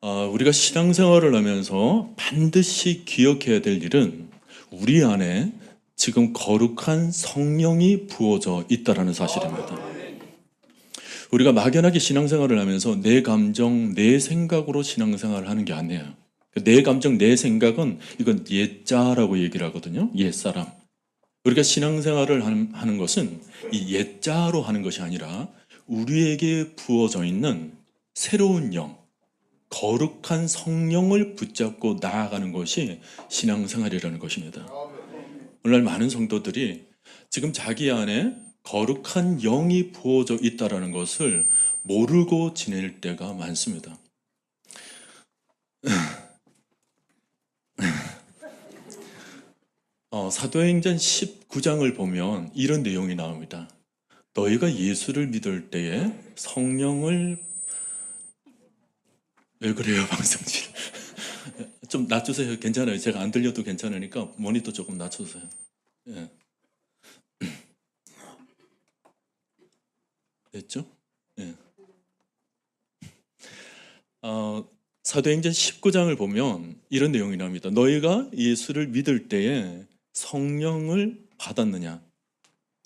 우리가 신앙생활을 하면서 반드시 기억해야 될 일은 우리 안에 지금 거룩한 성령이 부어져 있다는 사실입니다. 우리가 막연하게 신앙생활을 하면서 내 감정, 내 생각으로 신앙생활을 하는 게 아니에요. 내 감정, 내 생각은 이건 옛자라고 얘기를 하거든요. 옛사람. 우리가 신앙생활을 하는 것은 이 옛자로 하는 것이 아니라 우리에게 부어져 있는 새로운 영, 거룩한 성령을 붙잡고 나아가는 것이 신앙생활이라는 것입니다. 오늘날 많은 성도들이 지금 자기 안에 거룩한 영이 부어져 있다는 것을 모르고 지낼 때가 많습니다. 사도행전 19장을 보면 이런 내용이 나옵니다. 너희가 예수를 믿을 때에 성령을 왜 그래요, 방송실? 좀 낮추세요. 괜찮아요. 제가 안 들려도 괜찮으니까 모니터 조금 낮춰주세요. 예. 됐죠? 예. 사도행전 19장을 보면 이런 내용이 나옵니다. 너희가 예수를 믿을 때에 성령을 받았느냐?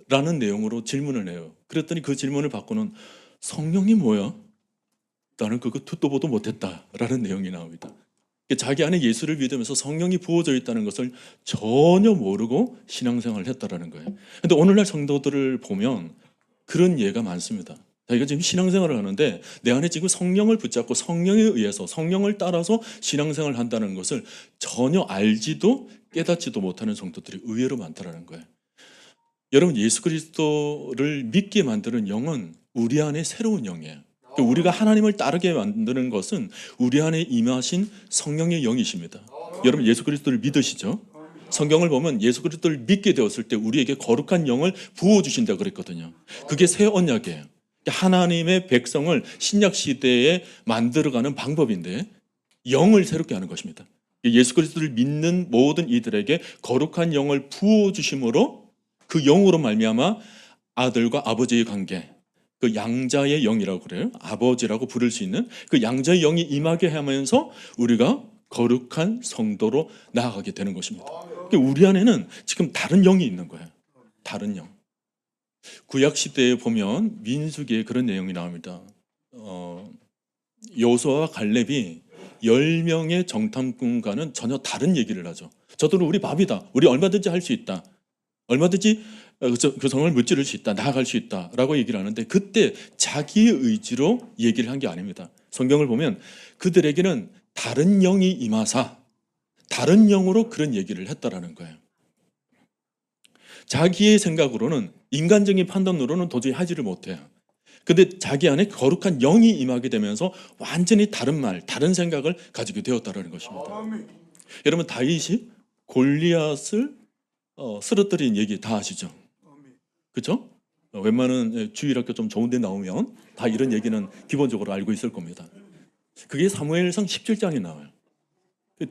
라는 내용으로 질문을 해요. 그랬더니 그 질문을 받고는 성령이 뭐야? 나는 그거 듣도 보도 못했다 라는 내용이 나옵니다. 자기 안에 예수를 믿으면서 성령이 부어져 있다는 것을 전혀 모르고 신앙생활을 했다라는 거예요. 근데 오늘날 성도들을 보면 그런 예가 많습니다. 자기가 지금 신앙생활을 하는데 내 안에 지금 성령을 붙잡고 성령에 의해서 성령을 따라서 신앙생활을 한다는 것을 전혀 알지도 깨닫지도 못하는 성도들이 의외로 많다라는 거예요. 여러분, 예수 그리스도를 믿게 만드는 영은 우리 안에 새로운 영이에요. 우리가 하나님을 따르게 만드는 것은 우리 안에 임하신 성령의 영이십니다. 여러분, 예수 그리스도를 믿으시죠? 성경을 보면 예수 그리스도를 믿게 되었을 때 우리에게 거룩한 영을 부어주신다고 그랬거든요. 그게 새 언약이에요. 하나님의 백성을 신약 시대에 만들어가는 방법인데 영을 새롭게 하는 것입니다. 예수 그리스도를 믿는 모든 이들에게 거룩한 영을 부어주심으로 그 영으로 말미암아 아들과 아버지의 관계, 그 양자의 영이라고 그래요. 아버지라고 부를 수 있는 그 양자의 영이 임하게 하면서 우리가 거룩한 성도로 나아가게 되는 것입니다. 우리 안에는 지금 다른 영이 있는 거예요. 다른 영. 구약 시대에 보면 민수기에 그런 내용이 나옵니다. 여호수아와 갈렙이 10명의 정탐꾼과는 전혀 다른 얘기를 하죠. 저들은 우리 밥이다. 우리 얼마든지 할 수 있다. 얼마든지 그 성을 무찌를 수 있다. 나아갈 수 있다. 라고 얘기를 하는데 그때 자기의 의지로 얘기를 한 게 아닙니다. 성경을 보면 그들에게는 다른 영이 임하사 다른 영으로 그런 얘기를 했다라는 거예요. 자기의 생각으로는 인간적인 판단으로는 도저히 하지를 못해요. 근데 자기 안에 거룩한 영이 임하게 되면서 완전히 다른 말, 다른 생각을 가지게 되었다는 것입니다. 여러분, 다윗이 골리앗을 쓰러뜨린 얘기 다 아시죠? 그렇죠? 웬만한 주일학교 좀 좋은 데 나오면 다 이런 얘기는 기본적으로 알고 있을 겁니다. 그게 사무엘상 17장에 나와요.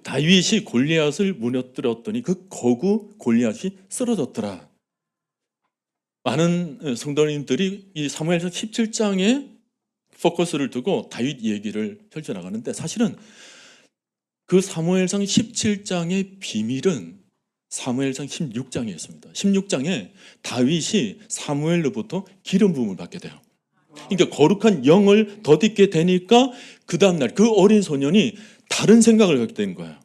다윗이 골리앗을 무너뜨렸더니 그 거구 골리앗이 쓰러졌더라. 많은 성도님들이 이 사무엘상 17장에 포커스를 두고 다윗 얘기를 펼쳐나가는데 사실은 그 사무엘상 17장의 비밀은 사무엘상 16장에 있습니다. 16장에 다윗이 사무엘로부터 기름 부음을 받게 돼요. 그러니까 거룩한 영을 덧입게 되니까 그 다음날 그 어린 소년이 다른 생각을 갖게 된 거예요.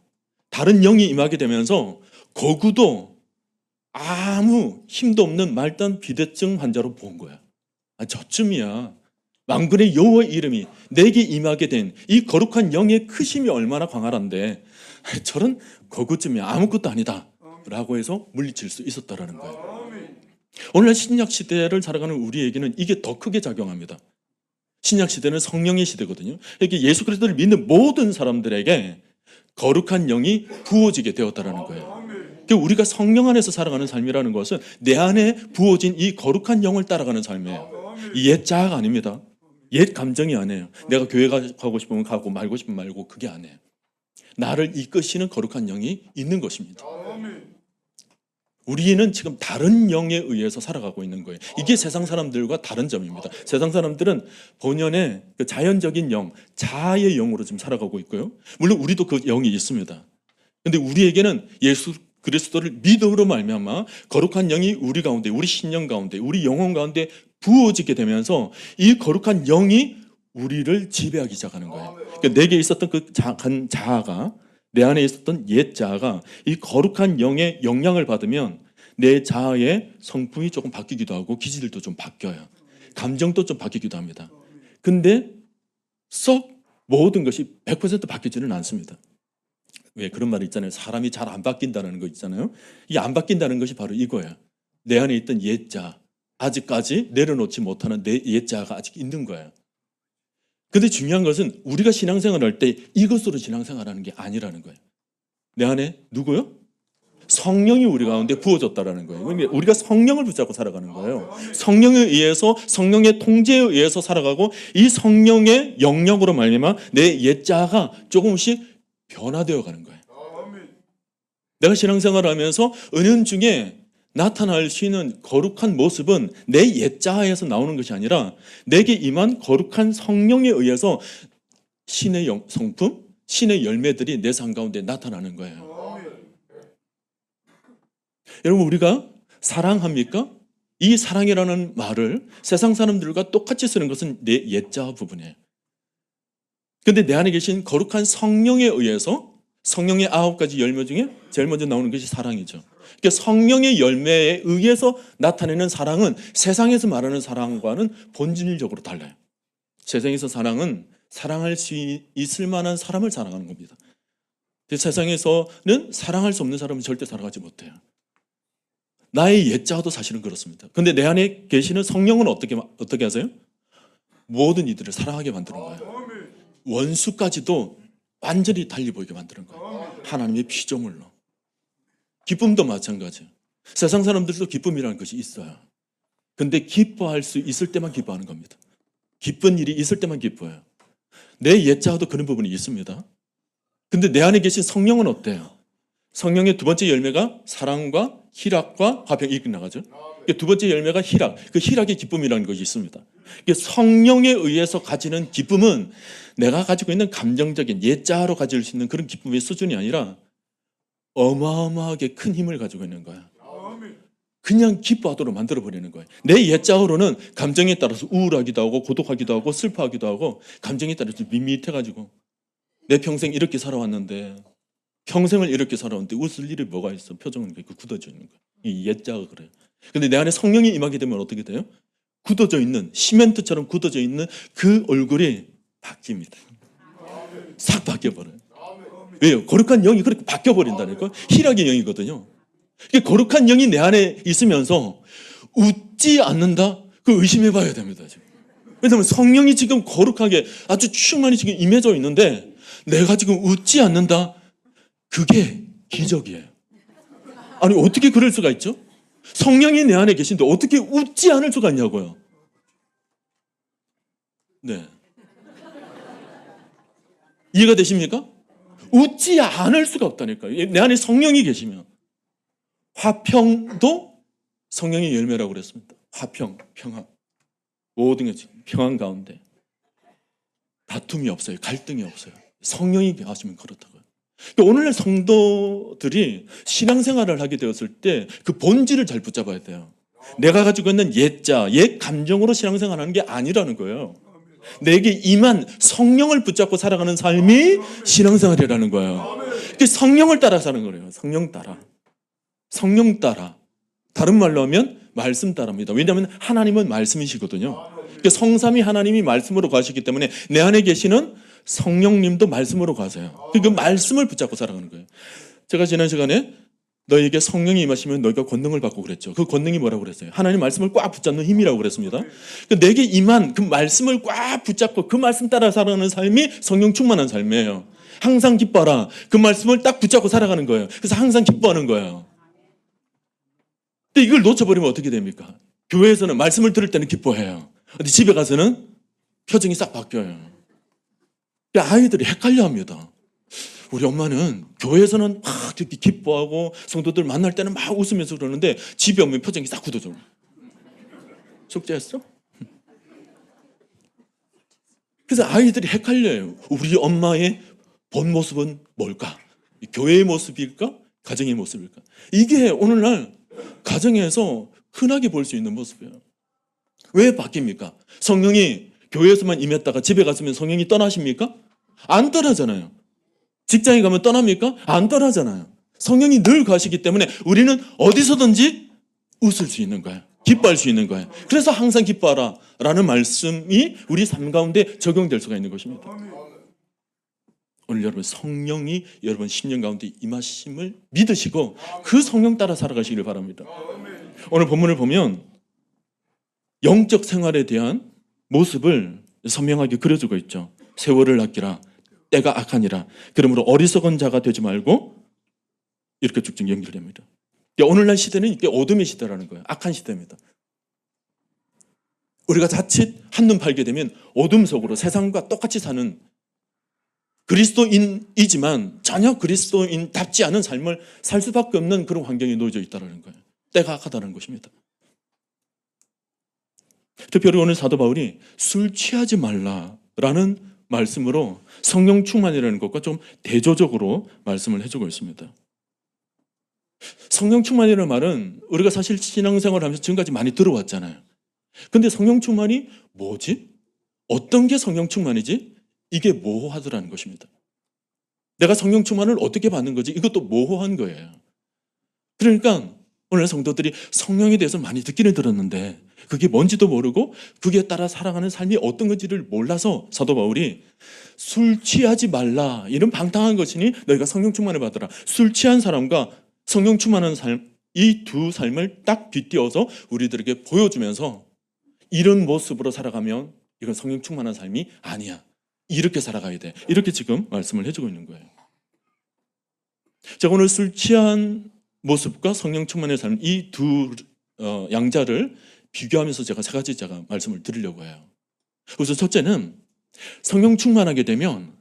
다른 영이 임하게 되면서 거구도 아무 힘도 없는 말단 비대증 환자로 본 거야. 저쯤이야. 만군의 여호와의 이름이 내게 임하게 된 이 거룩한 영의 크심이 얼마나 광활한데 저런 거구쯤이야. 아무것도 아니다. 라고 해서 물리칠 수 있었다라는 거예요. 오늘날 신약 시대를 살아가는 우리에게는 이게 더 크게 작용합니다. 신약 시대는 성령의 시대거든요. 이렇게 예수 그리스도를 믿는 모든 사람들에게 거룩한 영이 부어지게 되었다라는 거예요. 우리가 성령 안에서 살아가는 삶이라는 것은 내 안에 부어진 이 거룩한 영을 따라가는 삶이에요. 옛 자아가 아닙니다. 옛 감정이 아니에요. 내가 교회 가고 싶으면 가고 말고 싶으면 말고 그게 아니에요. 나를 이끄시는 거룩한 영이 있는 것입니다. 우리는 지금 다른 영에 의해서 살아가고 있는 거예요. 이게 세상 사람들과 다른 점입니다. 세상 사람들은 본연의 그 자연적인 영, 자아의 영으로 지금 살아가고 있고요. 물론 우리도 그 영이 있습니다. 근데 우리에게는 예수 그리스도를 믿음으로 말미암아 거룩한 영이 우리 가운데, 우리 신령 가운데, 우리 영혼 가운데 부어지게 되면서 이 거룩한 영이 우리를 지배하기 시작하는 거예요. 그러니까 내게 있었던 그 작은 자아가, 내 안에 있었던 옛 자아가 이 거룩한 영의 영향을 받으면 내 자아의 성품이 조금 바뀌기도 하고 기질도 좀 바뀌어요. 감정도 좀 바뀌기도 합니다. 근데 썩 모든 것이 100% 바뀌지는 않습니다. 왜 그런 말이 있잖아요. 사람이 잘 안 바뀐다는 거 있잖아요. 이 안 바뀐다는 것이 바로 이거예요. 내 안에 있던 옛 자아, 아직까지 내려놓지 못하는 내 옛 자아가 아직 있는 거예요. 근데 중요한 것은 우리가 신앙생활을 할 때 이것으로 신앙생활하는 게 아니라는 거예요. 내 안에 누구요? 성령이 우리 가운데 부어졌다라는 거예요. 그러니까 우리가 성령을 붙잡고 살아가는 거예요. 성령에 의해서, 성령의 통제에 의해서 살아가고 이 성령의 영역으로 말미암아 내 옛 자아가 조금씩 변화되어 가는 거예요. 내가 신앙생활을 하면서 은연중에 나타날 수 있는 거룩한 모습은 내 옛 자아에서 나오는 것이 아니라 내게 임한 거룩한 성령에 의해서 신의 성품, 신의 열매들이 내 삶 가운데 나타나는 거예요. 여러분, 우리가 사랑합니까? 이 사랑이라는 말을 세상 사람들과 똑같이 쓰는 것은 내 옛 자아 부분이에요. 근데 내 안에 계신 거룩한 성령에 의해서 성령의 9가지 열매 중에 제일 먼저 나오는 것이 사랑이죠. 그러니까 성령의 열매에 의해서 나타내는 사랑은 세상에서 말하는 사랑과는 본질적으로 달라요. 세상에서 사랑은 사랑할 수 있을 만한 사람을 사랑하는 겁니다. 세상에서는 사랑할 수 없는 사람은 절대 사랑하지 못해요. 나의 옛 자아도 사실은 그렇습니다. 근데 내 안에 계시는 성령은 어떻게 하세요? 모든 이들을 사랑하게 만드는 거예요. 원수까지도 완전히 달리 보이게 만드는 거예요. 하나님의 피조물로. 기쁨도 마찬가지예요. 세상 사람들도 기쁨이라는 것이 있어요. 근데 기뻐할 수 있을 때만 기뻐하는 겁니다. 기쁜 일이 있을 때만 기뻐해요. 내 옛 자아도 그런 부분이 있습니다. 근데 내 안에 계신 성령은 어때요? 성령의 두 번째 열매가 사랑과 희락과 화평, 이렇게 나가죠. 두 번째 열매가 희락, 그 희락의 기쁨이라는 것이 있습니다. 성령에 의해서 가지는 기쁨은 내가 가지고 있는 감정적인 옛 자아로 가질 수 있는 그런 기쁨의 수준이 아니라 어마어마하게 큰 힘을 가지고 있는 거야. 그냥 기뻐하도록 만들어버리는 거예요. 내 옛 자아로는 감정에 따라서 우울하기도 하고 고독하기도 하고 슬퍼하기도 하고 감정에 따라서 밋밋해가지고 내 평생 이렇게 살아왔는데 평생을 이렇게 살아왔는데 웃을 일이 뭐가 있어. 표정은 그렇게 굳어져 있는 거예요. 이 옛 자아가 그래요. 근데 내 안에 성령이 임하게 되면 어떻게 돼요? 굳어져 있는, 시멘트처럼 굳어져 있는 그 얼굴이 바뀝니다. 싹 바뀌어버려요. 왜요? 거룩한 영이 그렇게 바뀌어버린다니까. 희락의 영이거든요. 거룩한 영이 내 안에 있으면서 웃지 않는다? 그거 의심해봐야 됩니다. 지금. 왜냐하면 성령이 지금 거룩하게 아주 충만히 지금 임해져 있는데 내가 지금 웃지 않는다? 그게 기적이에요. 아니 어떻게 그럴 수가 있죠? 성령이 내 안에 계신데 어떻게 웃지 않을 수가 있냐고요. 네. 이해가 되십니까? 웃지 않을 수가 없다니까요. 내 안에 성령이 계시면. 화평도 성령의 열매라고 그랬습니다. 화평, 평화. 모든 게 평안 가운데. 다툼이 없어요. 갈등이 없어요. 성령이 하시면 그렇다고요. 오늘날 성도들이 신앙생활을 하게 되었을 때 그 본질을 잘 붙잡아야 돼요. 내가 가지고 있는 옛 감정으로 신앙생활하는 게 아니라는 거예요. 내게 임한 성령을 붙잡고 살아가는 삶이 신앙생활이라는 거예요. 성령을 따라 사는 거예요. 성령 따라. 다른 말로 하면 말씀 따라입니다. 왜냐하면 하나님은 말씀이시거든요. 성삼위 하나님이 말씀으로 가시기 때문에 내 안에 계시는 성령님도 말씀으로 가세요. 그 말씀을 붙잡고 살아가는 거예요. 제가 지난 시간에 너에게 성령이 임하시면 너희가 권능을 받고 그랬죠. 그 권능이 뭐라고 그랬어요? 하나님 말씀을 꽉 붙잡는 힘이라고 그랬습니다. 내게 임한 그 말씀을 꽉 붙잡고 그 말씀 따라 살아가는 삶이 성령 충만한 삶이에요. 항상 기뻐하라. 그 말씀을 딱 붙잡고 살아가는 거예요. 그래서 항상 기뻐하는 거예요. 근데 이걸 놓쳐버리면 어떻게 됩니까? 교회에서는 말씀을 들을 때는 기뻐해요. 근데 집에 가서는 표정이 싹 바뀌어요. 아이들이 헷갈려 합니다. 우리 엄마는 교회에서는 막 이렇게 기뻐하고 성도들 만날 때는 막 웃으면서 그러는데 집에 오면 표정이 싹 굳어져. 숙제했어? 그래서 아이들이 헷갈려요. 우리 엄마의 본 모습은 뭘까? 교회의 모습일까? 가정의 모습일까? 이게 오늘날 가정에서 흔하게 볼 수 있는 모습이에요. 왜 바뀝니까? 성령이 교회에서만 임했다가 집에 갔으면 성령이 떠나십니까? 안 떠나잖아요. 직장에 가면 떠납니까? 안 떠나잖아요. 성령이 늘 가시기 때문에 우리는 어디서든지 웃을 수 있는 거예요. 기뻐할 수 있는 거예요. 그래서 항상 기뻐하라 라는 말씀이 우리 삶 가운데 적용될 수가 있는 것입니다. 오늘 여러분 성령이 여러분 심령 가운데 임하심을 믿으시고 그 성령 따라 살아가시기를 바랍니다. 오늘 본문을 보면 영적 생활에 대한 모습을 선명하게 그려주고 있죠. 세월을 아끼라 때가 악하니라. 그러므로 어리석은 자가 되지 말고 이렇게 쭉쭉 연결됩니다. 오늘날 시대는 이게 어둠의 시대라는 거예요. 악한 시대입니다. 우리가 자칫 한눈 팔게 되면 어둠 속으로 세상과 똑같이 사는 그리스도인이지만 전혀 그리스도인답지 않은 삶을 살 수밖에 없는 그런 환경에 놓여져 있다는 거예요. 때가 악하다는 것입니다. 특별히 오늘 사도 바울이 술 취하지 말라라는 말씀으로 성령 충만이라는 것과 좀 대조적으로 말씀을 해주고 있습니다. 성령 충만이라는 말은 우리가 사실 신앙생활을 하면서 지금까지 많이 들어왔잖아요. 근데 성령 충만이 뭐지? 어떤 게 성령 충만이지? 이게 모호하더라는 것입니다. 내가 성령 충만을 어떻게 받는 거지? 이것도 모호한 거예요. 그러니까 오늘 성도들이 성령에 대해서 많이 듣기는 들었는데 그게 뭔지도 모르고 그게 따라 살아가는 삶이 어떤 건지를 몰라서 사도 바울이 술 취하지 말라 이런 방탕한 것이니 너희가 성령 충만을 받으라. 술 취한 사람과 성령 충만한 삶, 이 두 삶을 딱 빗대어서 우리들에게 보여주면서 이런 모습으로 살아가면 이건 성령 충만한 삶이 아니야. 이렇게 살아가야 돼. 이렇게 지금 말씀을 해주고 있는 거예요. 제가 오늘 술 취한 모습과 성령 충만의 삶, 이 두 양자를 비교하면서 제가 세 가지 제가 말씀을 드리려고 해요. 우선 첫째는 성령 충만하게 되면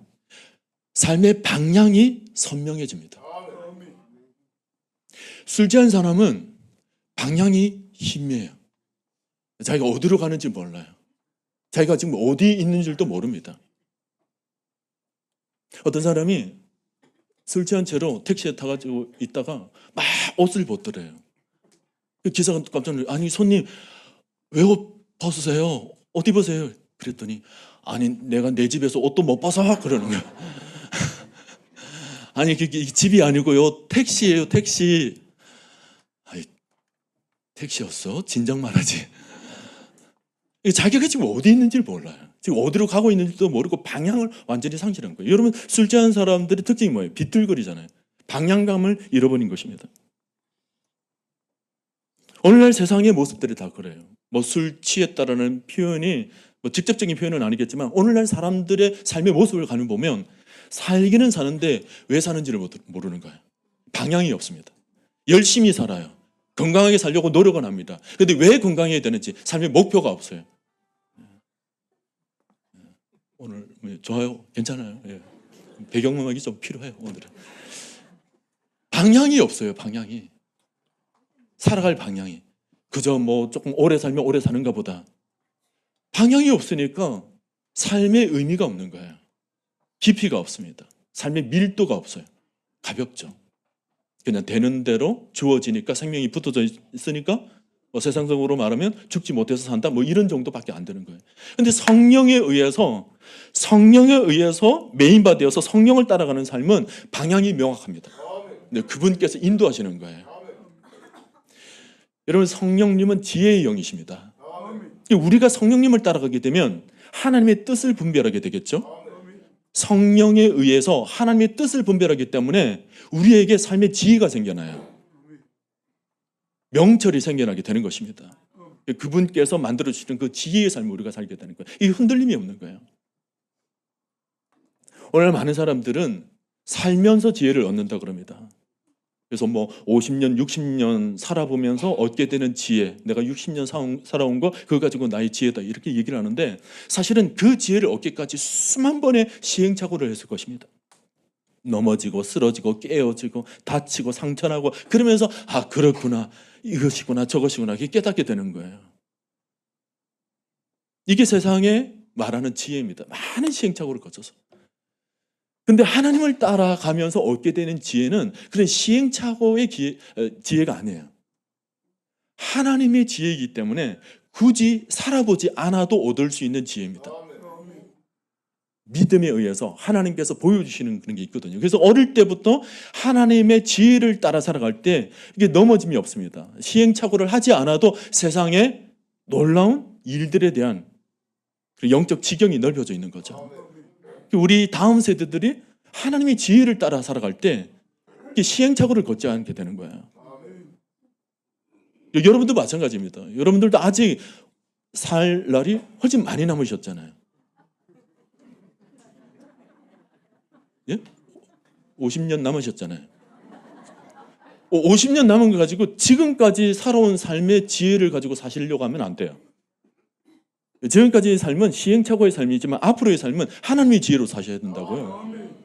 삶의 방향이 선명해집니다. 술 취한 사람은 방향이 희미해요. 자기가 어디로 가는지 몰라요. 자기가 지금 어디 있는지도 모릅니다. 어떤 사람이 술 취한 채로 택시에 타가지고 있다가 막 옷을 벗더래요. 기사가 깜짝 놀라요. 아니 손님 왜 옷 벗으세요? 옷 입으세요. 그랬더니 아니 내가 내 집에서 옷도 못 벗어 그러는 거예요. 아니 그게 집이 아니고요 택시예요 택시. 아니 택시였어? 진작 말하지. 자기가 지금 어디 있는지를 몰라요. 지금 어디로 가고 있는지도 모르고 방향을 완전히 상실한 거예요. 여러분 술 취한 사람들의 특징이 뭐예요? 비틀거리잖아요. 방향감을 잃어버린 것입니다. 오늘날 세상의 모습들이 다 그래요. 뭐 술 취했다라는 표현이 뭐 직접적인 표현은 아니겠지만 오늘날 사람들의 삶의 모습을 가는 보면 살기는 사는데 왜 사는지를 모르는 거예요. 방향이 없습니다. 열심히 살아요. 건강하게 살려고 노력은 합니다. 그런데 왜 건강해야 되는지 삶의 목표가 없어요. 오늘 좋아요? 괜찮아요? 예. 배경음악이 좀 필요해요. 오늘은 방향이 없어요. 방향이 살아갈 방향이 그저 뭐 조금 오래 살면 오래 사는가 보다. 방향이 없으니까 삶의 의미가 없는 거예요. 깊이가 없습니다. 삶의 밀도가 없어요. 가볍죠. 그냥 되는 대로 주어지니까 생명이 붙어져 있으니까 뭐 세상적으로 말하면 죽지 못해서 산다 뭐 이런 정도밖에 안 되는 거예요. 그런데 성령에 의해서 메인바되어서 성령을 따라가는 삶은 방향이 명확합니다. 근데 그분께서 인도하시는 거예요. 여러분 성령님은 지혜의 영이십니다. 우리가 성령님을 따라가게 되면 하나님의 뜻을 분별하게 되겠죠. 성령에 의해서 하나님의 뜻을 분별하기 때문에 우리에게 삶의 지혜가 생겨나요. 명철이 생겨나게 되는 것입니다. 그분께서 만들어주시는 그 지혜의 삶을 우리가 살게 되는 거예요. 이 흔들림이 없는 거예요. 오늘 많은 사람들은 살면서 지혜를 얻는다 그럽니다. 그래서 뭐 50년, 60년 살아보면서 얻게 되는 지혜, 내가 60년 살아온 거 그거 가지고 나의 지혜다 이렇게 얘기를 하는데 사실은 그 지혜를 얻기까지 수만 번의 시행착오를 했을 것입니다. 넘어지고 쓰러지고 깨어지고 다치고 상처나고 그러면서 그렇구나, 이것이구나, 저것이구나 깨닫게 되는 거예요. 이게 세상에 말하는 지혜입니다. 많은 시행착오를 거쳐서. 근데 하나님을 따라가면서 얻게 되는 지혜는 그런 시행착오의 지혜가 아니에요. 하나님의 지혜이기 때문에 굳이 살아보지 않아도 얻을 수 있는 지혜입니다. 믿음에 의해서 하나님께서 보여주시는 그런 게 있거든요. 그래서 어릴 때부터 하나님의 지혜를 따라 살아갈 때 이게 넘어짐이 없습니다. 시행착오를 하지 않아도 세상에 놀라운 일들에 대한 영적 지경이 넓혀져 있는 거죠. 우리 다음 세대들이 하나님의 지혜를 따라 살아갈 때 시행착오를 걷지 않게 되는 거예요. 여러분도 마찬가지입니다. 여러분들도 아직 살 날이 훨씬 많이 남으셨잖아요. 예? 50년 남으셨잖아요. 50년 남은 거 가지고 지금까지 살아온 삶의 지혜를 가지고 사시려고 하면 안 돼요. 지금까지의 삶은 시행착오의 삶이지만 앞으로의 삶은 하나님의 지혜로 사셔야 된다고요.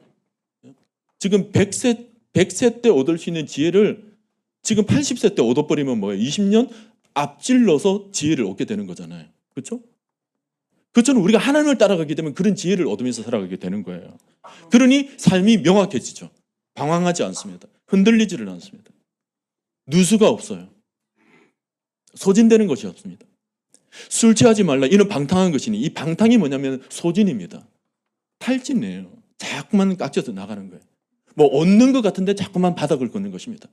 지금 100세 때 얻을 수 있는 지혜를 지금 80세 때 얻어버리면 뭐예요? 20년 앞질러서 지혜를 얻게 되는 거잖아요. 그렇죠? 그처럼 우리가 하나님을 따라가게 되면 그런 지혜를 얻으면서 살아가게 되는 거예요. 그러니 삶이 명확해지죠. 방황하지 않습니다. 흔들리지를 않습니다. 누수가 없어요. 소진되는 것이 없습니다. 술 취하지 말라. 이는 방탕한 것이니, 이 방탕이 뭐냐면 소진입니다. 탈진이에요. 자꾸만 깎여서 나가는 거예요. 뭐 얻는 것 같은데 자꾸만 바닥을 걷는 것입니다.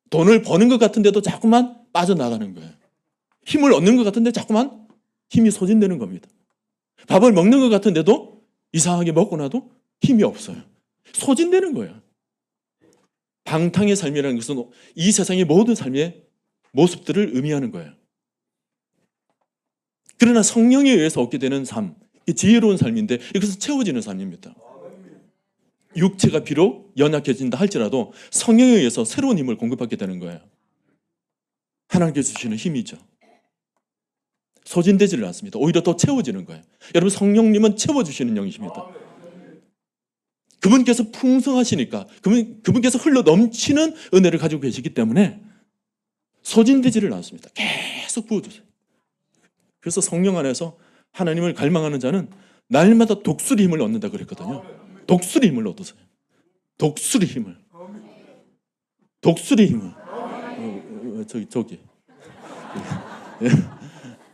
돈을 버는 것 같은데도 자꾸만 빠져나가는 거예요. 힘을 얻는 것 같은데 자꾸만 힘이 소진되는 겁니다. 밥을 먹는 것 같은데도 이상하게 먹고 나도 힘이 없어요. 소진되는 거예요. 방탕의 삶이라는 것은 이 세상의 모든 삶의 모습들을 의미하는 거예요. 그러나 성령에 의해서 얻게 되는 삶, 지혜로운 삶인데 이것은 채워지는 삶입니다. 육체가 비록 연약해진다 할지라도 성령에 의해서 새로운 힘을 공급받게 되는 거예요. 하나님께서 주시는 힘이죠. 소진되지를 않습니다. 오히려 더 채워지는 거예요. 여러분, 성령님은 채워주시는 영이십니다. 그분께서 풍성하시니까, 그분께서 흘러 넘치는 은혜를 가지고 계시기 때문에 소진되지를 않습니다. 계속 부어주세요. 그래서 성령 안에서 하나님을 갈망하는 자는 날마다 독수리 힘을 얻는다 그랬거든요. 독수리 힘을 얻으세요. 독수리 힘을. 독수리 힘을. 저기.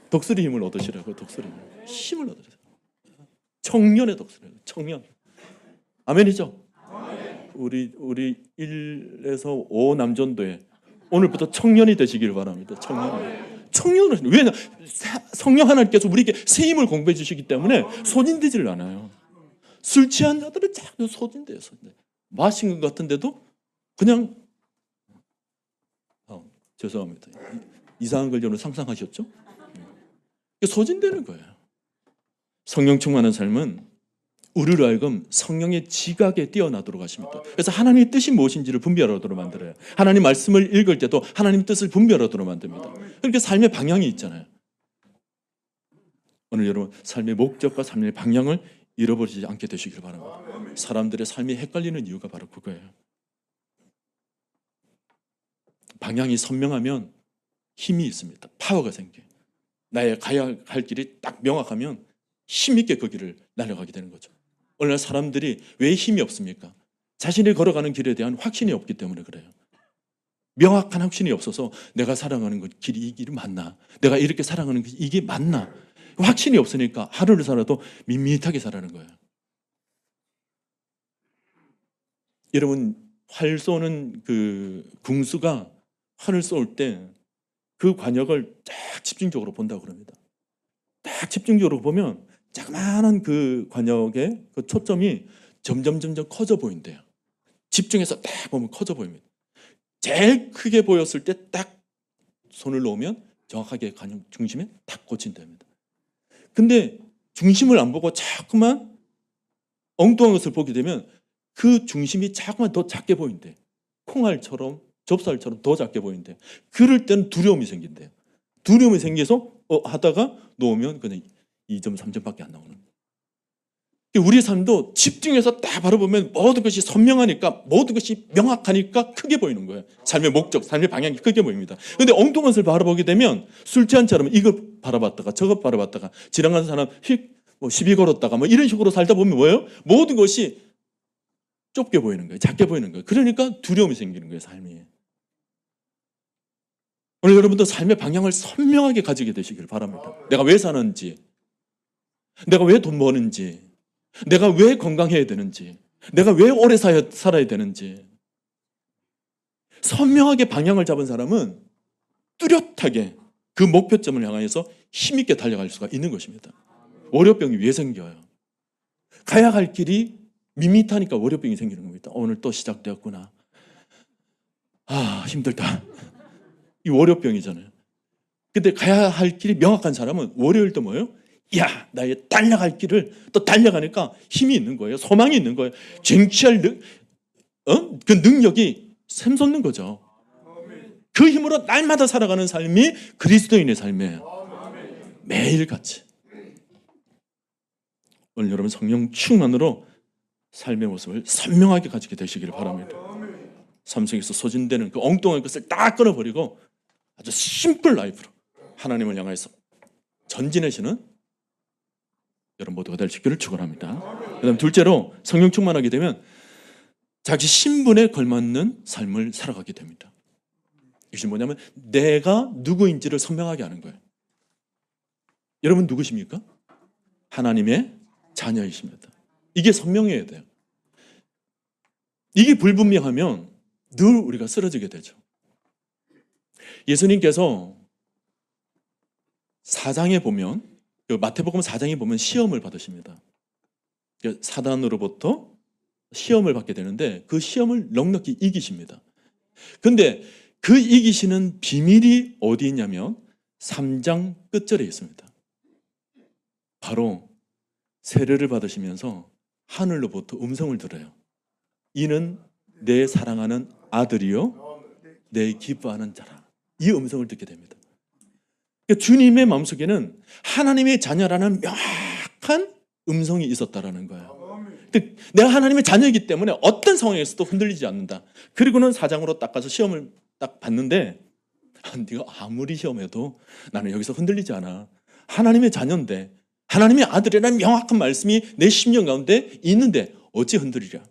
독수리 힘을 얻으시라고. 독수리 힘을 얻으세요. 청년의 독수리. 청년. 아멘이죠? 우리 1에서 5 남전도에 오늘부터 청년이 되시길 바랍니다. 청년을. 왜냐? 성령 하나님께서 우리에게 새 힘을 공부해 주시기 때문에 소진되지를 않아요. 술 취한 자들은 자꾸 소진돼요. 마신 것 같은데도 그냥 죄송합니다. 이상한 걸 여러분 상상하셨죠? 소진되는 거예요. 성령 충만한 삶은 우리로 하여금 성령의 지각에 뛰어나도록 하십니다. 그래서 하나님의 뜻이 무엇인지를 분별하도록 만들어요. 하나님 말씀을 읽을 때도 하나님 뜻을 분별하도록 만듭니다. 그러니까 삶의 방향이 있잖아요. 오늘 여러분 삶의 목적과 삶의 방향을 잃어버리지 않게 되시길 바랍니다. 사람들의 삶이 헷갈리는 이유가 바로 그거예요. 방향이 선명하면 힘이 있습니다. 파워가 생겨요. 나의 가야 할 길이 딱 명확하면 힘있게 그 길을 날아가게 되는 거죠. 오늘날 사람들이 왜 힘이 없습니까? 자신이 걸어가는 길에 대한 확신이 없기 때문에 그래요. 명확한 확신이 없어서 내가 살아가는 길이 이 길이 맞나? 내가 이렇게 살아가는 길이 이게 맞나? 확신이 없으니까 하루를 살아도 밋밋하게 살아가는 거예요. 여러분, 활 쏘는 그 궁수가 활을 쏠 때 그 관역을 딱 집중적으로 본다고 그럽니다. 딱 집중적으로 보면 자그마한 그 관역의 그 초점이 점점 커져 보인대요. 집중해서 딱 보면 커져 보입니다. 제일 크게 보였을 때 딱 손을 놓으면 정확하게 관역 중심에 딱 꽂힌답니다. 근데 중심을 안 보고 자꾸만 엉뚱한 것을 보게 되면 그 중심이 자꾸만 더 작게 보인대. 콩알처럼 좁쌀처럼 더 작게 보인대. 그럴 때는 두려움이 생긴대요. 두려움이 생겨서 하다가 놓으면 그냥 2점, 3점밖에 안 나오는. 우리 삶도 집중해서 딱 바라보면 모든 것이 선명하니까, 모든 것이 명확하니까 크게 보이는 거예요. 삶의 목적, 삶의 방향이 크게 보입니다. 그런데 엉뚱한 것을 바라보게 되면 술 취한 처럼 이거 바라봤다가 저것 바라봤다가 지나가는 사람 시비 걸었다가 뭐 이런 식으로 살다 보면 뭐예요? 모든 것이 좁게 보이는 거예요. 작게 보이는 거예요. 그러니까 두려움이 생기는 거예요, 삶이. 오늘 여러분도 삶의 방향을 선명하게 가지게 되시길 바랍니다. 내가 왜 사는지, 내가 왜 돈 버는지, 내가 왜 건강해야 되는지, 내가 왜 오래 살아야 되는지. 선명하게 방향을 잡은 사람은 뚜렷하게 그 목표점을 향해서 힘있게 달려갈 수가 있는 것입니다. 월요병이 왜 생겨요? 가야 할 길이 밋밋하니까 월요병이 생기는 겁니다. 오늘 또 시작되었구나. 힘들다. 이 월요병이잖아요. 근데 가야 할 길이 명확한 사람은 월요일도 뭐예요? 나의 달려갈 길을 또 달려가니까 힘이 있는 거예요. 소망이 있는 거예요. 쟁취할 그 능력이 샘솟는 거죠. 그 힘으로 날마다 살아가는 삶이 그리스도인의 삶이에요. 매일같이. 오늘 여러분 성령 충만으로 삶의 모습을 선명하게 가지게 되시기를 바랍니다. 삶 속에서 소진되는 그 엉뚱한 것을 딱 끊어버리고 아주 심플 라이프로 하나님을 향해서 전진하시는 여러분 모두가 될 수 있기를 축원합니다. 그다음 둘째로 성령 충만하게 되면 자기 신분에 걸맞는 삶을 살아가게 됩니다. 이것이 뭐냐면 내가 누구인지를 선명하게 하는 거예요. 여러분 누구십니까? 하나님의 자녀이십니다. 이게 선명해야 돼요. 이게 불분명하면 늘 우리가 쓰러지게 되죠. 예수님께서 4장에 보면, 마태복음 4장에 보면 시험을 받으십니다. 사단으로부터 시험을 받게 되는데 그 시험을 넉넉히 이기십니다. 근데 그 이기시는 비밀이 어디 있냐면 3장 끝절에 있습니다. 바로 세례를 받으시면서 하늘로부터 음성을 들어요. 이는 내 사랑하는 아들이요 내 기뻐하는 자라. 이 음성을 듣게 됩니다. 그러니까 주님의 마음속에는 하나님의 자녀라는 명확한 음성이 있었다라는 거예요. 내가 하나님의 자녀이기 때문에 어떤 상황에서도 흔들리지 않는다. 그리고는 4장으로 딱 가서 시험을 딱 봤는데 네가 아무리 시험해도 나는 여기서 흔들리지 않아. 하나님의 자녀인데 하나님의 아들이라는 명확한 말씀이 내 심령 가운데 있는데 어찌 흔들리랴.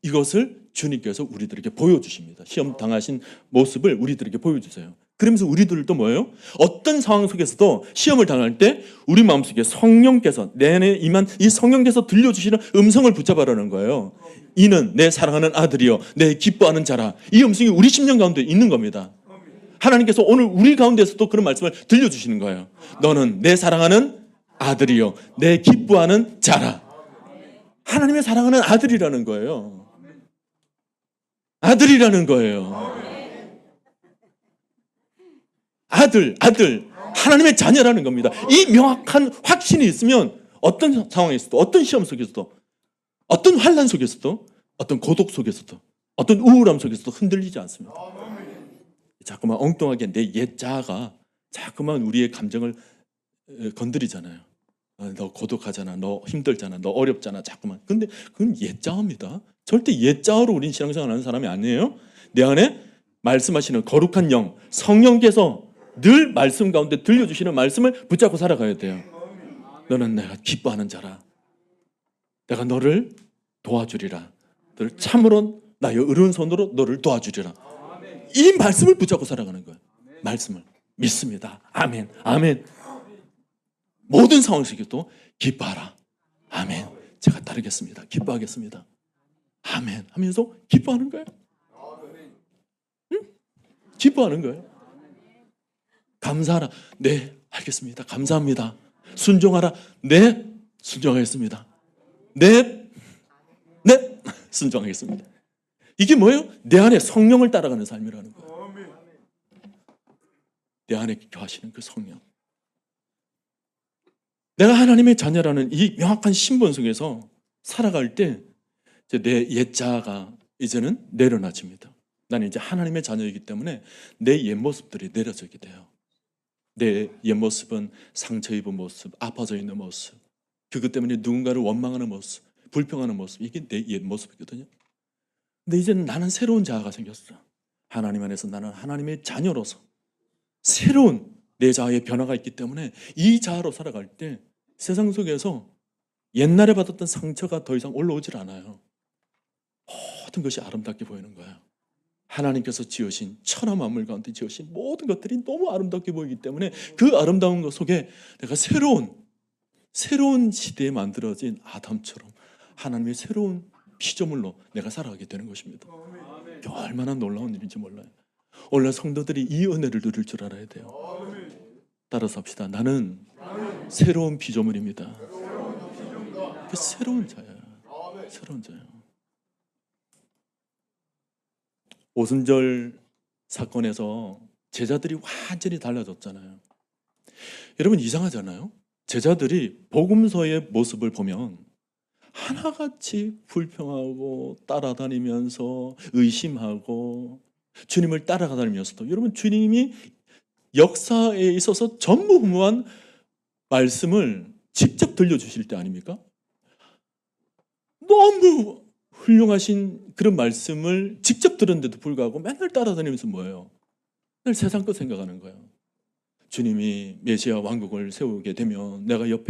이것을 주님께서 우리들에게 보여주십니다. 시험 당하신 모습을 우리들에게 보여주세요. 그러면서 우리들도 뭐예요? 어떤 상황 속에서도 시험을 당할 때 우리 마음속에 성령께서 내 안에 임한 이 성령께서 들려주시는 음성을 붙잡아라는 거예요. 이는 내 사랑하는 아들이요 내 기뻐하는 자라. 이 음성이 우리 심령 가운데 있는 겁니다. 하나님께서 오늘 우리 가운데서도 그런 말씀을 들려주시는 거예요. 너는 내 사랑하는 아들이요 내 기뻐하는 자라. 하나님의 사랑하는 아들이라는 거예요. 아들이라는 거예요. 아들, 하나님의 자녀라는 겁니다. 이 명확한 확신이 있으면 어떤 상황에서도, 어떤 시험 속에서도, 어떤 환난 속에서도, 어떤 고독 속에서도, 어떤 우울함 속에서도 흔들리지 않습니다. 자꾸만 엉뚱하게 내 옛 자아가 자꾸만 우리의 감정을 건드리잖아요. 너 고독하잖아, 너 힘들잖아, 너 어렵잖아, 자꾸만. 근데 그건 옛 자아입니다. 절대 옛 자아로 우린 신앙생활하는 사람이 아니에요. 내 안에 말씀하시는 거룩한 영, 성령께서 늘 말씀 가운데 들려주시는 말씀을 붙잡고 살아가야 돼요. 너는 내가 기뻐하는 자라. 내가 너를 도와주리라. 너를 참으로 나의 의로운 손으로 너를 도와주리라. 이 말씀을 붙잡고 살아가는 거예요. 말씀을 믿습니다. 아멘. 아멘. 모든 상황 속에도 기뻐하라. 아멘. 제가 따르겠습니다. 기뻐하겠습니다. 아멘. 하면서 기뻐하는 거예요. 응? 기뻐하는 거예요. 감사하라. 네, 알겠습니다. 감사합니다. 순종하라. 네, 순종하겠습니다. 네, 순종하겠습니다. 이게 뭐예요? 내 안에 성령을 따라가는 삶이라는 거예요. 내 안에 거하시는 그 성령. 내가 하나님의 자녀라는 이 명확한 신분 속에서 살아갈 때 내 옛 자아가 이제는 내려놔집니다. 나는 이제 하나님의 자녀이기 때문에 내 옛 모습들이 내려지게 돼요. 내 옛 모습은 상처 입은 모습, 아파져 있는 모습, 그것 때문에 누군가를 원망하는 모습, 불평하는 모습, 이게 내 옛 모습이거든요. 근데 이제는 나는 새로운 자아가 생겼어. 하나님 안에서 나는 하나님의 자녀로서 새로운 내 자아의 변화가 있기 때문에 이 자아로 살아갈 때 세상 속에서 옛날에 받았던 상처가 더 이상 올라오질 않아요. 모든 것이 아름답게 보이는 거예요. 하나님께서 지으신 천하 만물 가운데 지으신 모든 것들이 너무 아름답게 보이기 때문에 그 아름다운 것 속에 내가 새로운 시대에 만들어진 아담처럼 하나님의 새로운 피조물로 내가 살아가게 되는 것입니다. 이게 얼마나 놀라운 일인지 몰라요. 오늘 성도들이 이 은혜를 누릴 줄 알아야 돼요. 따라서 합시다. 나는 새로운 피조물입니다. 새로운 자야. 새로운 자야. 오순절 사건에서 제자들이 완전히 달라졌잖아요. 여러분 이상하잖아요. 제자들이 복음서의 모습을 보면 하나같이 불평하고 따라다니면서 의심하고 주님을 따라다니면서도 여러분 주님이 역사에 있어서 전무후무한 말씀을 직접 들려주실 때 아닙니까? 너무 훌륭하신 그런 말씀을 직접 들었는데도 불구하고 맨날 따라다니면서 뭐예요? 맨날 세상 것 생각하는 거예요. 주님이 메시아 왕국을 세우게 되면 내가 옆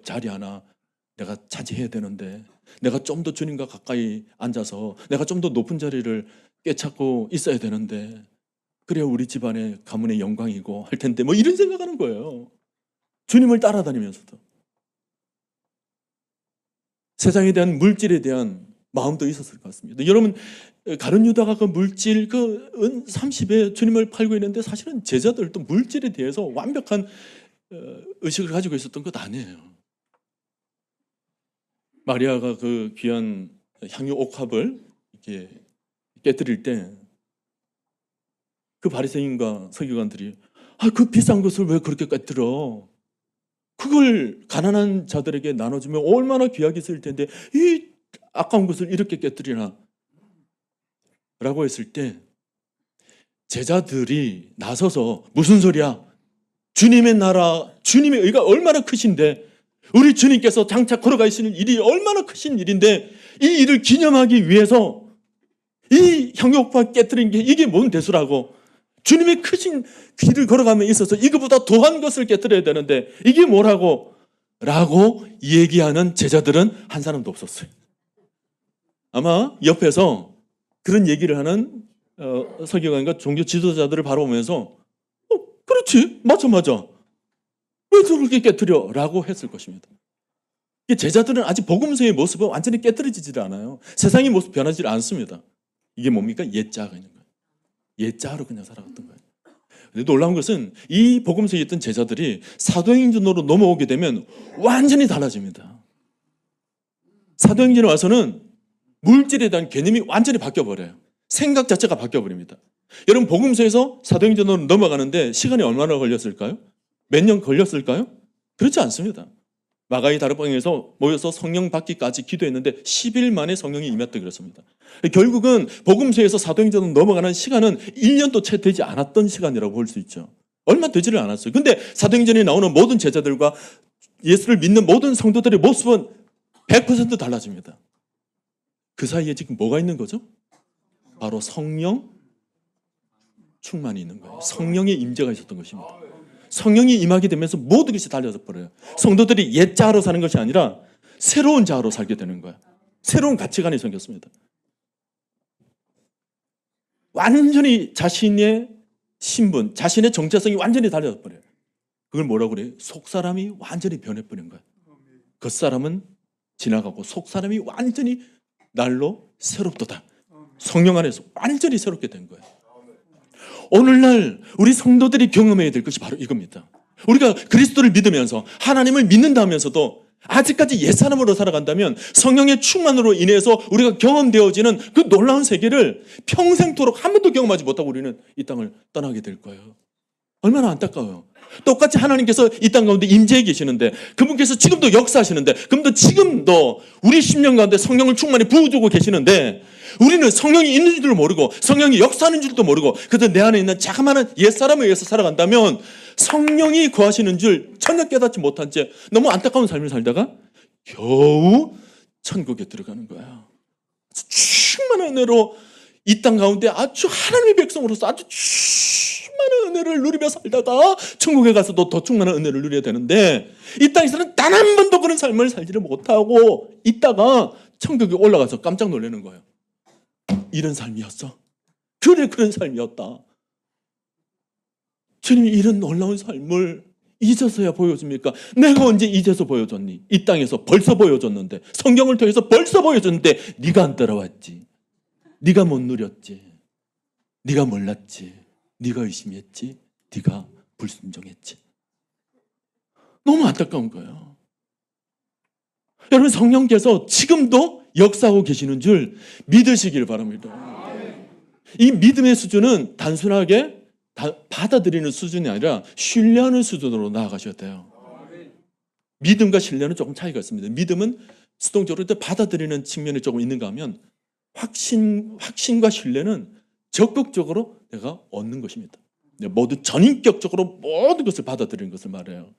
자리 하나 내가 차지해야 되는데 내가 좀 더 주님과 가까이 앉아서 내가 좀 더 높은 자리를 꿰찾고 있어야 되는데 그래야 우리 집안의 가문의 영광이고 할 텐데 뭐 이런 생각하는 거예요. 주님을 따라다니면서도 세상에 대한 물질에 대한 마음도 있었을 것 같습니다. 여러분 가룟 유다가 그 물질 그 은 30에 주님을 팔고 있는데 사실은 제자들도 물질에 대해서 완벽한 의식을 가지고 있었던 것 아니에요. 마리아가 그 귀한 향유 옥합을 이렇게 깨뜨릴 때 그 바리새인과 서기관들이 그 비싼 것을 왜 그렇게 깨뜨려? 그걸 가난한 자들에게 나눠주면 얼마나 귀하게 쓸 텐데 이 아까운 것을 이렇게 깨뜨리나? 라고 했을 때 제자들이 나서서 무슨 소리야? 주님의 나라, 주님의 의가 얼마나 크신데 우리 주님께서 장차 걸어가시는 일이 얼마나 크신 일인데 이 일을 기념하기 위해서 이 향유옥합 깨뜨린 게 이게 뭔 대수라고 주님의 크신 길을 걸어가면 있어서 이거보다 더한 것을 깨뜨려야 되는데 이게 뭐라고? 라고 얘기하는 제자들은 한 사람도 없었어요. 아마 옆에서 그런 얘기를 하는 서기관과 종교 지도자들을 바라보면서 그렇지 맞아 왜 저렇게 깨뜨려? 라고 했을 것입니다. 제자들은 아직 복음서의 모습은 완전히 깨뜨려지질 않아요. 세상의 모습 변하지 않습니다. 이게 뭡니까? 옛자가 있는 거예요. 옛자로 그냥 살아갔던 거예요. 근데 놀라운 것은 이 복음서에 있던 제자들이 사도행전으로 넘어오게 되면 완전히 달라집니다. 사도행전에 와서는 물질에 대한 개념이 완전히 바뀌어버려요. 생각 자체가 바뀌어버립니다. 여러분 복음서에서 사도행전으로 넘어가는데 시간이 얼마나 걸렸을까요? 몇 년 걸렸을까요? 그렇지 않습니다. 마가의 다락방에서 모여서 성령 받기까지 기도했는데 10일 만에 성령이 임했다 그랬습니다. 결국은 복음서에서 사도행전으로 넘어가는 시간은 1년도 채 되지 않았던 시간이라고 볼 수 있죠. 얼마 되지를 않았어요. 근데 사도행전에 나오는 모든 제자들과 예수를 믿는 모든 성도들의 모습은 100% 달라집니다. 그 사이에 지금 뭐가 있는 거죠? 바로 성령 충만이 있는 거예요. 성령의 임재가 있었던 것입니다. 성령이 임하게 되면서 모든 것이 달라져 버려요. 성도들이 옛 자아로 사는 것이 아니라 새로운 자아로 살게 되는 거예요. 새로운 가치관이 생겼습니다. 완전히 자신의 신분, 자신의 정체성이 완전히 달라져 버려요. 그걸 뭐라고 그래요? 속사람이 완전히 변해버린 거예요. 겉사람은 지나가고 속사람이 완전히 날로 새롭도다. 성령 안에서 완전히 새롭게 된 거예요. 오늘날 우리 성도들이 경험해야 될 것이 바로 이겁니다. 우리가 그리스도를 믿으면서 하나님을 믿는다면서도 아직까지 옛사람으로 살아간다면 성령의 충만으로 인해서 우리가 경험되어지는 그 놀라운 세계를 평생토록 한 번도 경험하지 못하고 우리는 이 땅을 떠나게 될 거예요. 얼마나 안타까워요. 똑같이 하나님께서 이 땅 가운데 임재해 계시는데 그분께서 지금도 역사하시는데 그분도 지금도 우리 심령 가운데 성령을 충만히 부어주고 계시는데 우리는 성령이 있는 줄도 모르고 성령이 역사하는 줄도 모르고 그래도 내 안에 있는 자그마한 옛사람에 의해서 살아간다면 성령이 거하시는 줄 전혀 깨닫지 못한 채 너무 안타까운 삶을 살다가 겨우 천국에 들어가는 거야. 충만한 은혜로 이 땅 가운데 아주 하나님의 백성으로서 아주 충만한 은혜를 누리며 살다가 천국에 가서도 더 충만한 은혜를 누려야 되는데 이 땅에서는 단 한 번도 그런 삶을 살지를 못하고 있다가 천국에 올라가서 깜짝 놀라는 거예요. 이런 삶이었어? 그래, 그런 삶이었다. 주님이 이런 놀라운 삶을 이제서야 보여줍니까? 내가 언제 이제서 보여줬니? 이 땅에서 벌써 보여줬는데, 성경을 통해서 벌써 보여줬는데 네가 안 따라왔지. 네가 못 누렸지. 네가 몰랐지. 네가 의심했지. 네가 불순종했지. 너무 안타까운 거예요. 여러분, 성령께서 지금도 역사하고 계시는 줄 믿으시길 바랍니다. 이 믿음의 수준은 단순하게 받아들이는 수준이 아니라 신뢰하는 수준으로 나아가셔야 돼요. 믿음과 신뢰는 조금 차이가 있습니다. 믿음은 수동적으로 받아들이는 측면이 조금 있는가 하면 확신과 신뢰는 적극적으로 내가 얻는 것입니다. 모두 전인격적으로 모든 것을 받아들이는 것을 말해요.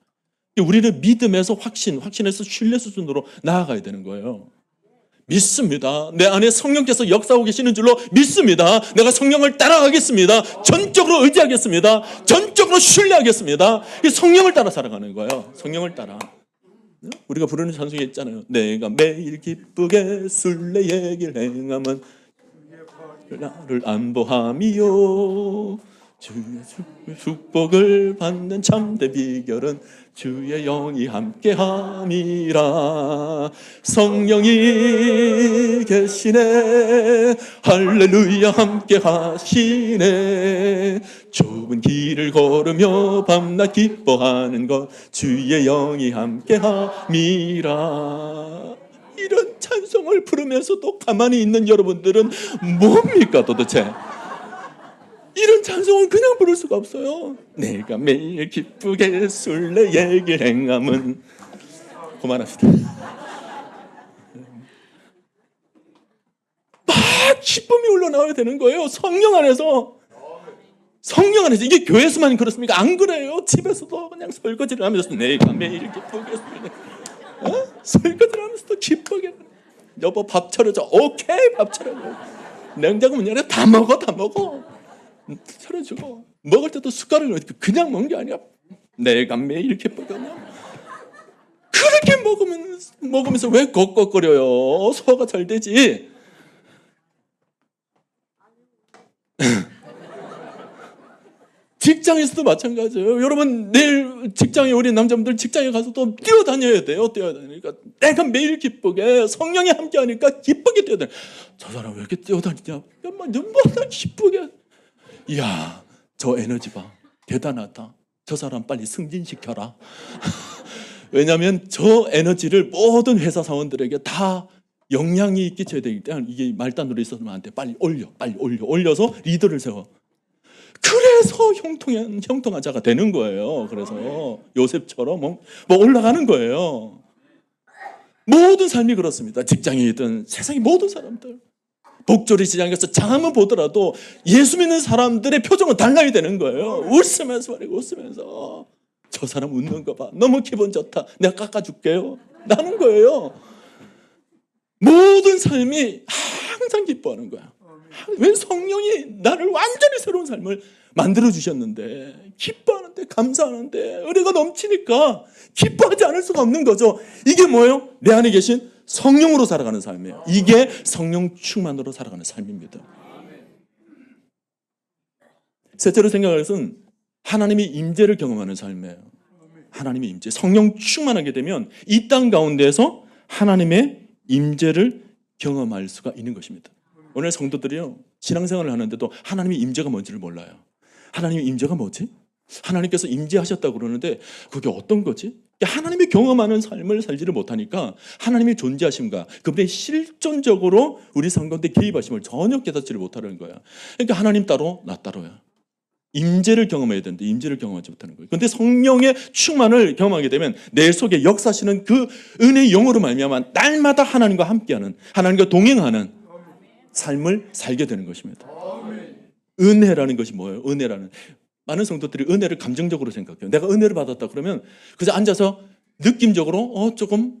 우리는 믿음에서 확신에서 신뢰 수준으로 나아가야 되는 거예요. 믿습니다. 내 안에 성령께서 역사하고 계시는 줄로 믿습니다. 내가 성령을 따라가겠습니다. 전적으로 의지하겠습니다. 전적으로 신뢰하겠습니다. 이 성령을 따라 살아가는 거예요. 성령을 따라. 우리가 부르는 찬송이 있잖아요. 내가 매일 기쁘게 술래 얘기를 행함은 나를 안보함이요. 주의 축복을 받는 참된 비결은 주의 영이 함께함이라. 성령이 계시네. 할렐루야 함께하시네. 좁은 길을 걸으며 밤낮 기뻐하는 것 주의 영이 함께함이라. 이런 찬송을 부르면서도 가만히 있는 여러분들은 뭡니까 도대체? 이런 찬송은 그냥 부를 수가 없어요. 내가 매일 기쁘게 술래 얘기를 행함은. 그만합시다. 막 기쁨이 흘러나와야 되는 거예요. 성령 안에서. 이게 교회에서만 그렇습니까? 안 그래요. 집에서도 그냥 설거지를 하면서 내가 매일 기쁘게 설거지를 하면서도 기쁘게. 여보 밥 차려줘. 오케이 밥 차려줘. 냉장고 문 열어. 다 먹어. 차려주고 먹을 때도 숟가락을 그냥 먹는 게 아니야. 내가 매일 기쁘게 그렇게 먹으면서 왜 꺽꺽거려요? 소화가 잘 되지. 직장에서도 마찬가지예요. 여러분 내일 직장에 우리 남자분들 직장에 가서도 뛰어다녀야 돼요. 뛰어다니니까 내가 매일 기쁘게 성령이 함께하니까 기쁘게 뛰어다녀. 저 사람 왜 이렇게 뛰어다니냐? 눈보다 기쁘게. 이야, 저 에너지 봐. 대단하다. 저 사람 빨리 승진시켜라. 왜냐하면 저 에너지를 모든 회사 사원들에게 다 영향이 끼쳐야 되기 때문에 이게 말단으로 있어서는 안 돼. 빨리 올려서 리더를 세워. 그래서 형통한 자가 되는 거예요. 그래서 요셉처럼 뭐 올라가는 거예요. 모든 삶이 그렇습니다. 직장이든 세상의 모든 사람들. 복조리 시장에 가서 장하면 보더라도 예수 믿는 사람들의 표정은 달라야 되는 거예요. 웃으면서 말이고 웃으면서. 저 사람 웃는 거 봐. 너무 기분 좋다. 내가 깎아줄게요. 나는 거예요. 모든 삶이 항상 기뻐하는 거야. 왜 성령이 나를 완전히 새로운 삶을 만들어주셨는데 기뻐하는데 감사하는데 은혜가 넘치니까 기뻐하지 않을 수가 없는 거죠. 이게 뭐예요? 내 안에 계신 성령으로 살아가는 삶이에요. 이게 성령 충만으로 살아가는 삶입니다. 셋째로 생각할 것은 하나님의 임재를 경험하는 삶이에요. 하나님의 임재, 성령 충만하게 되면 이 땅 가운데에서 하나님의 임재를 경험할 수가 있는 것입니다. 오늘 성도들이요 신앙생활을 하는데도 하나님의 임재가 뭔지를 몰라요. 하나님의 임재가 뭐지? 하나님께서 임재하셨다고 그러는데 그게 어떤 거지? 하나님이 경험하는 삶을 살지를 못하니까 하나님의 존재하심과 그분의 실존적으로 우리 삶 가운데 개입하심을 전혀 깨닫지를 못하는 거야. 그러니까 하나님 따로 나 따로야. 임재를 경험해야 되는데 임재를 경험하지 못하는 거예요. 그런데 성령의 충만을 경험하게 되면 내 속에 역사하시는 그 은혜의 영으로 말미암아 날마다 하나님과 함께하는, 하나님과 동행하는 삶을 살게 되는 것입니다. 은혜라는 것이 뭐예요? 은혜라는 많은 성도들이 은혜를 감정적으로 생각해요. 내가 은혜를 받았다 그러면 그저 앉아서 느낌적으로 조금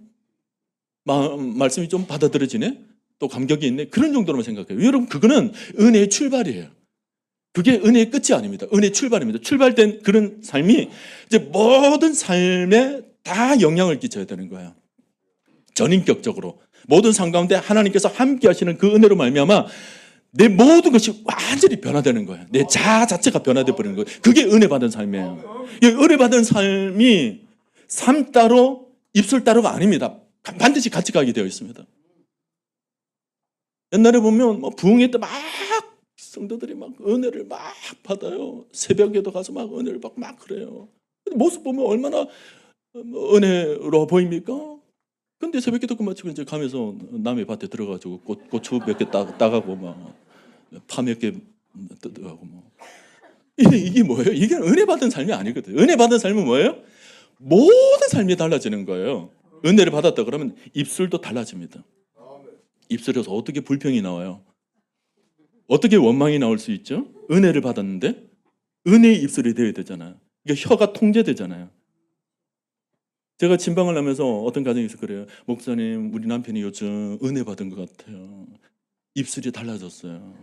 말씀이 좀 받아들여지네, 또 감격이 있네, 그런 정도로만 생각해요. 여러분, 그거는 은혜의 출발이에요. 그게 은혜의 끝이 아닙니다. 은혜의 출발입니다. 출발된 그런 삶이 이제 모든 삶에 다 영향을 끼쳐야 되는 거예요. 전인격적으로 모든 삶 가운데 하나님께서 함께 하시는 그 은혜로 말미암아 내 모든 것이 완전히 변화되는 거예요. 내 자아 자체가 변화돼 버리는 거예요. 그게 은혜 받은 삶이에요. 은혜 받은 삶이 삶 따로 입술 따로가 아닙니다. 반드시 같이 가게 되어 있습니다. 옛날에 보면 부흥회 때 막 성도들이 막 은혜를 막 받아요. 새벽에도 가서 막 은혜를 받고 막 그래요. 모습 보면 얼마나 은혜로 보입니까? 근데 새벽기도 끝마치고 이제 가면서 남의 밭에 들어가지고 고추 몇 개 따가고 막 파 몇 개 뜯어가고 뭐. 이게 뭐예요? 이게 은혜 받은 삶이 아니거든요. 은혜 받은 삶은 뭐예요? 모든 삶이 달라지는 거예요. 은혜를 받았다 그러면 입술도 달라집니다. 입술에서 어떻게 불평이 나와요? 어떻게 원망이 나올 수 있죠? 은혜를 받았는데 은혜의 입술이 되어야 되잖아요. 그러니까 혀가 통제되잖아요. 제가 침방을 하면서 어떤 가정에서 그래요. 목사님, 우리 남편이 요즘 은혜 받은 것 같아요. 입술이 달라졌어요.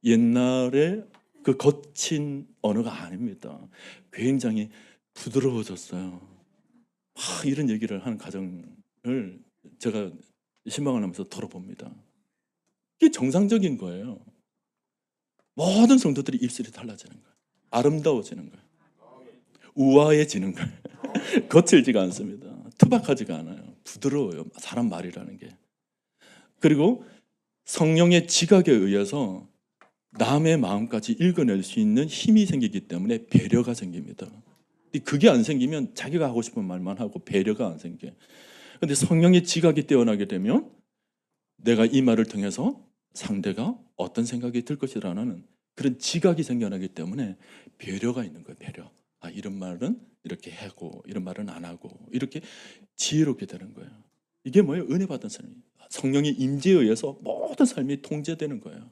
옛날에 그 거친 언어가 아닙니다. 굉장히 부드러워졌어요. 이런 얘기를 하는 가정을 제가 신방을 하면서 들어봅니다. 이게 정상적인 거예요. 모든 성도들이 입술이 달라지는 거예요. 아름다워지는 거예요. 우아해지는 거예요. 거칠지가 않습니다. 투박하지가 않아요. 부드러워요. 사람 말이라는 게. 그리고 성령의 지각에 의해서 남의 마음까지 읽어낼 수 있는 힘이 생기기 때문에 배려가 생깁니다. 그게 안 생기면 자기가 하고 싶은 말만 하고 배려가 안 생겨요. 그런데 성령의 지각이 뛰어나게 되면 내가 이 말을 통해서 상대가 어떤 생각이 들 것이라는 그런 지각이 생겨나기 때문에 배려가 있는 거예요. 배려. 이런 말은 이렇게 하고 이런 말은 안 하고 이렇게 지혜롭게 되는 거예요. 이게 뭐예요? 은혜 받은 삶이. 성령의 임재에 의해서 모든 삶이 통제되는 거예요.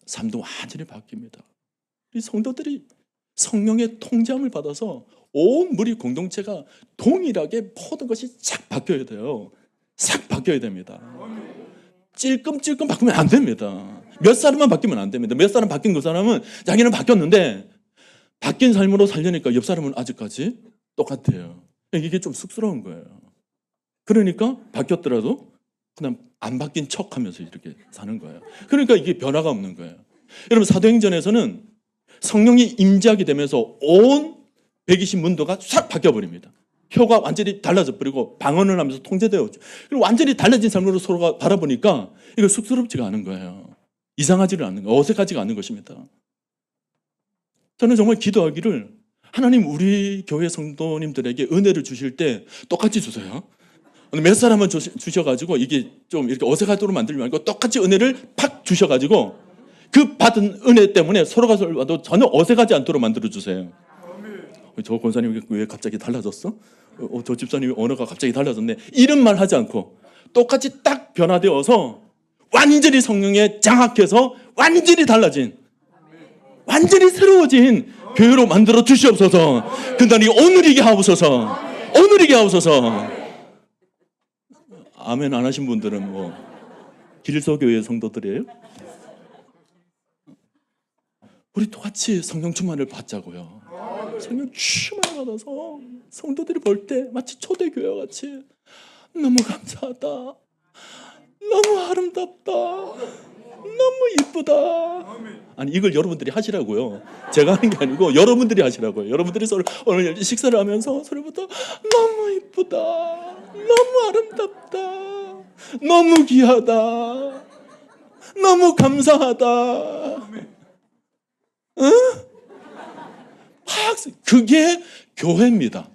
삶도 완전히 바뀝니다. 이 성도들이 성령의 통제함을 받아서 온 무리 공동체가 동일하게 모든 것이 싹 바뀌어야 돼요. 싹 바뀌어야 됩니다. 찔끔찔끔 바꾸면 안 됩니다. 몇 사람만 바뀌면 안 됩니다. 몇 사람 바뀐 그 사람은 자기는 바뀌었는데 바뀐 삶으로 살려니까 옆 사람은 아직까지 똑같아요. 이게 좀 쑥스러운 거예요. 그러니까 바뀌었더라도 그냥 안 바뀐 척하면서 이렇게 사는 거예요. 그러니까 이게 변화가 없는 거예요. 여러분, 사도행전에서는 성령이 임재하게 되면서 온 120문도가 싹 바뀌어버립니다. 혀가 완전히 달라져 버리고 방언을 하면서 통제되었죠. 그리고 완전히 달라진 삶으로 서로가 바라보니까 이거 쑥스럽지가 않은 거예요. 이상하지를 않는 거예요. 어색하지가 않은 것입니다. 저는 정말 기도하기를 하나님 우리 교회 성도님들에게 은혜를 주실 때 똑같이 주세요. 몇 사람은 주셔가지고 이게 좀 이렇게 어색하도록 만들지 말고 똑같이 은혜를 팍 주셔가지고 그 받은 은혜 때문에 서로가 서로 전혀 어색하지 않도록 만들어 주세요. 저 권사님 왜 갑자기 달라졌어? 저 집사님 언어가 갑자기 달라졌네. 이런 말 하지 않고 똑같이 딱 변화되어서 완전히 성령에 장악해서 완전히 달라진, 완전히 새로워진 교회로 만들어 주시옵소서. 그날이 오늘이게 하옵소서. 오늘이게 하옵소서. 아멘 안 하신 분들은 뭐 길서교회 성도들이에요? 우리 똑같이 성령 충만을 받자고요. 성령 충만을 받아서 성도들이 볼 때 마치 초대교회와 같이 너무 감사하다, 너무 아름답다, 너무 이쁘다. 아니 이걸 여러분들이 하시라고요. 제가 하는 게 아니고 여러분들이 하시라고요. 여러분들이 오늘 식사를 하면서 소리부터 너무 이쁘다, 너무 아름답다, 너무 귀하다, 너무 감사하다. 응? 그게 교회입니다.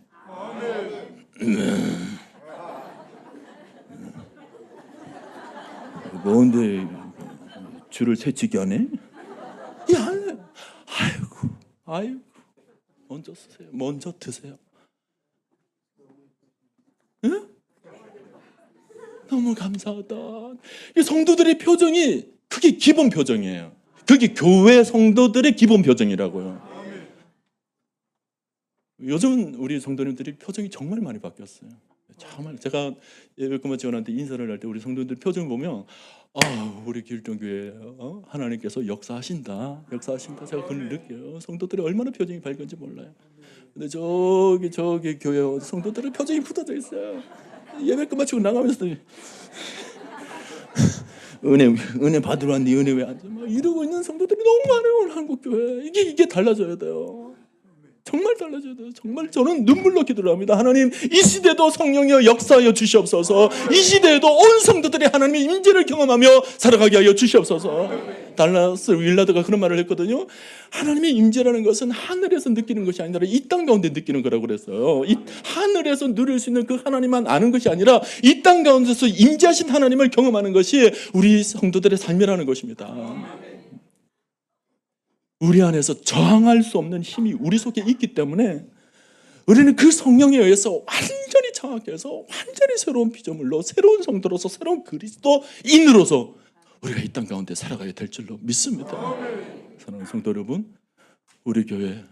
뭔데 줄을 세치게 하네? 아이고, 먼저 쓰세요. 먼저 드세요. 응? 너무 감사하다. 이 성도들의 표정이 그게 기본 표정이에요. 그게 교회 성도들의 기본 표정이라고요. 요즘은 우리 성도님들이 표정이 정말 많이 바뀌었어요. 정말 제가 예배금만 지원한테 인사를 할 때 우리 성도님들 표정 보면 우리 길동교회 하나님께서 역사하신다 제가 그걸 느껴요. 성도들이 얼마나 표정이 밝은지 몰라요. 근데 저기 교회 성도들의 표정이 굳어져 있어요. 예배 끝마치고 나가면서 은혜 받으러 왔니? 은혜 왜 안 줘? 막 이러고 있는 성도들이 너무 많아요. 오늘 한국 교회 이게 달라져야 돼요. 정말 달라져야 돼요. 정말 저는 눈물로 기도를 합니다. 하나님, 이 시대도 성령이여 역사하여 주시옵소서. 이 시대에도 온 성도들이 하나님의 임재를 경험하며 살아가게 하여 주시옵소서. 달라스 윌라드가 그런 말을 했거든요. 하나님의 임재라는 것은 하늘에서 느끼는 것이 아니라 이 땅 가운데 느끼는 거라고 그랬어요. 이 하늘에서 누릴 수 있는 그 하나님만 아는 것이 아니라 이 땅 가운데서 임재하신 하나님을 경험하는 것이 우리 성도들의 삶이라는 것입니다. 우리 안에서 저항할 수 없는 힘이 우리 속에 있기 때문에 우리는 그 성령에 의해서 완전히 장악해서 완전히 새로운 피조물로 새로운 성도로서 새로운 그리스도인으로서 우리가 이 땅 가운데 살아가야 될 줄로 믿습니다. 사랑하는 성도 여러분, 우리 교회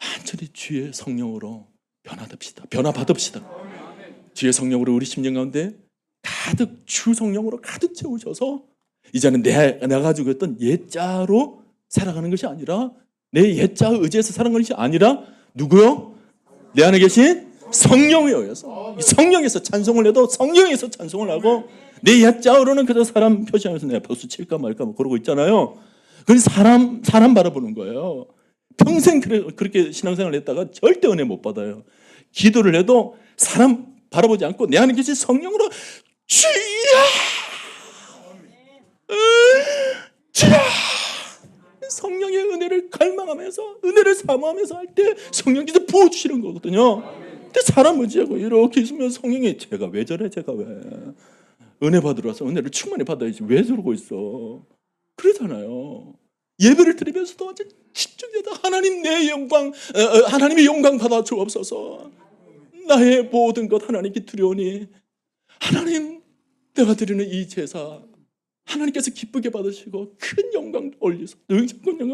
완전히 주의 성령으로 변화받읍시다. 주의 성령으로 우리 심령 가운데 가득 주 성령으로 가득 채우셔서 이제는 내가 가지고 있던 옛자로 살아가는 것이 아니라 내 옛자에 의지해서 살아가는 것이 아니라 누구요? 내 안에 계신 성령에 의해서 성령에서 찬송을 해도 성령에서 찬송을 하고 내 옛자로는 그저 사람 표시하면서 내가 박수 칠까 말까 뭐 그러고 있잖아요. 그건 사람 바라보는 거예요. 평생 그렇게 신앙생활을 했다가 절대 은혜 못 받아요. 기도를 해도 사람 바라보지 않고 내 안에 계신 성령으로 주여 성령의 은혜를 갈망하면서 은혜를 사모하면서 할 때 성령께서 부어주시는 거거든요. 근데 사람 의지하고 이렇게 있으면 성령이 제가 왜 저래 제가 왜 은혜 받으러 와서 은혜를 충만히 받아야지 왜 저러고 있어 그러잖아요. 예배를 드리면서도 완전 집중해서 하나님 내 영광 하나님의 영광 받아 주옵소서. 나의 모든 것 하나님께 드려오니 하나님 내가 드리는 이 제사 하나님께서 기쁘게 받으시고 큰 영광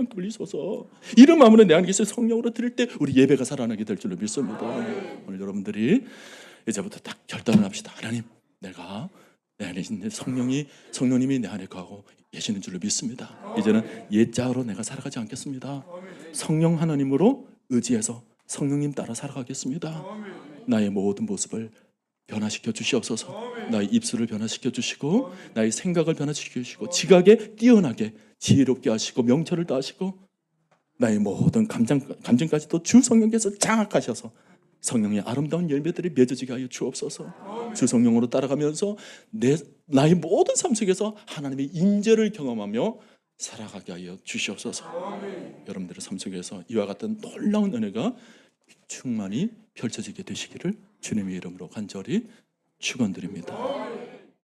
돌리소서. 이런 마음으로 내 안에 계신 성령으로 드릴 때 우리 예배가 살아나게 될 줄로 믿습니다. 오늘 여러분들이 이제부터 딱 결단을 합시다. 하나님, 내가 내 안에 있는 성령님이 내 안에 거하고 계시는 줄로 믿습니다. 이제는 옛자로 내가 살아가지 않겠습니다. 성령 하나님으로 의지해서 성령님 따라 살아가겠습니다. 나의 모든 모습을 변화시켜 주시옵소서. 나의 입술을 변화시켜 주시고 나의 생각을 변화시켜 주시고 지각에 뛰어나게 지혜롭게 하시고 명철을 다하시고 나의 모든 감정까지도 주 성령께서 장악하셔서 성령의 아름다운 열매들이 맺어지게 하여 주옵소서. 주 성령으로 따라가면서 나의 모든 삶 속에서 하나님의 임재를 경험하며 살아가게 하여 주시옵소서. 여러분들의 삶 속에서 이와 같은 놀라운 은혜가 충만히 펼쳐지게 되시기를 주님의 이름으로 간절히 축원드립니다.